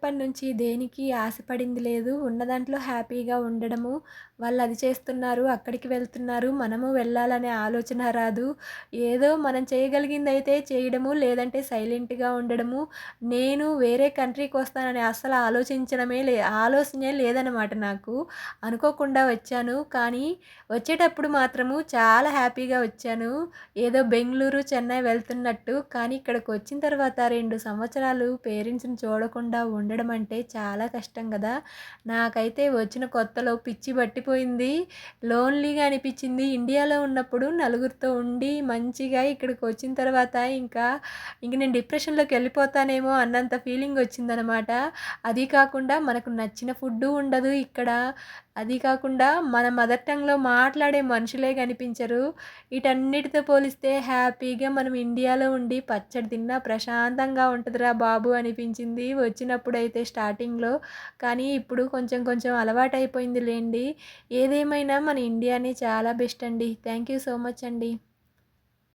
చిన్నప్పటి నుంచి దేనికి ఆశపడింది లేదు. ఉన్న దాంట్లో హ్యాపీగా ఉండడము. వాళ్ళు అది చేస్తున్నారు, అక్కడికి వెళ్తున్నారు, మనము వెళ్ళాలనే ఆలోచన రాదు. ఏదో మనం చేయగలిగిందైతే చేయడము, లేదంటే సైలెంట్‌గా ఉండడము. నేను వేరే కంట్రీకి వస్తానని అస్సలు ఆలోచనే లేదనమాట నాకు. అనుకోకుండా వచ్చాను. కానీ వచ్చేటప్పుడు మాత్రము చాలా హ్యాపీగా వచ్చాను. ఏదో బెంగుళూరు, చెన్నై వెళ్తున్నట్టు. కానీ ఇక్కడికొచ్చిన తర్వాత 2 సంవత్సరాలు పేరెంట్స్‌ని చూడకుండా ఉండడం అంటే చాలా కష్టం గదా! నాకైతే వచ్చిన కొత్తలో పిచ్చి పట్టిపోయింది. లోన్‌లీగా అనిపిచ్చింది. ఇండియాలో ఉన్నప్పుడు నలుగురితో ఉండి మంచిగా ఇక్కడికొచ్చిన తర్వాత ఇంక నేను డిప్రెషన్‌లోకెళ్ళిపోతానేమో అన్నంత ఫీలింగొచ్చిందనమాట. అది కాకుండా మనకు నచ్చిన ఫుడ్డు ఉండదు ఇక్కడ. అది కాకుండా మన మదర్ టంగ్‌లో మాట్లాడే మనుషులే కనిపించరు. వీటన్నిటితో పోలిస్తే హ్యాపీగా మనం ఇండియాలో ఉండి పచ్చడి తిన్నా ప్రశాంతంగా ఉంటదిరా బాబు అనిపించింది వచ్చినప్పుడైతే స్టార్టింగ్‌లో. కానీ ఇప్పుడు కొంచెం కొంచెం అలవాటయిపోయింది లెండి. ఏదేమైనా మన ఇండియానే చాలా బెస్ట్ అండి. థ్యాంక్ యూ సో మచ్ అండి.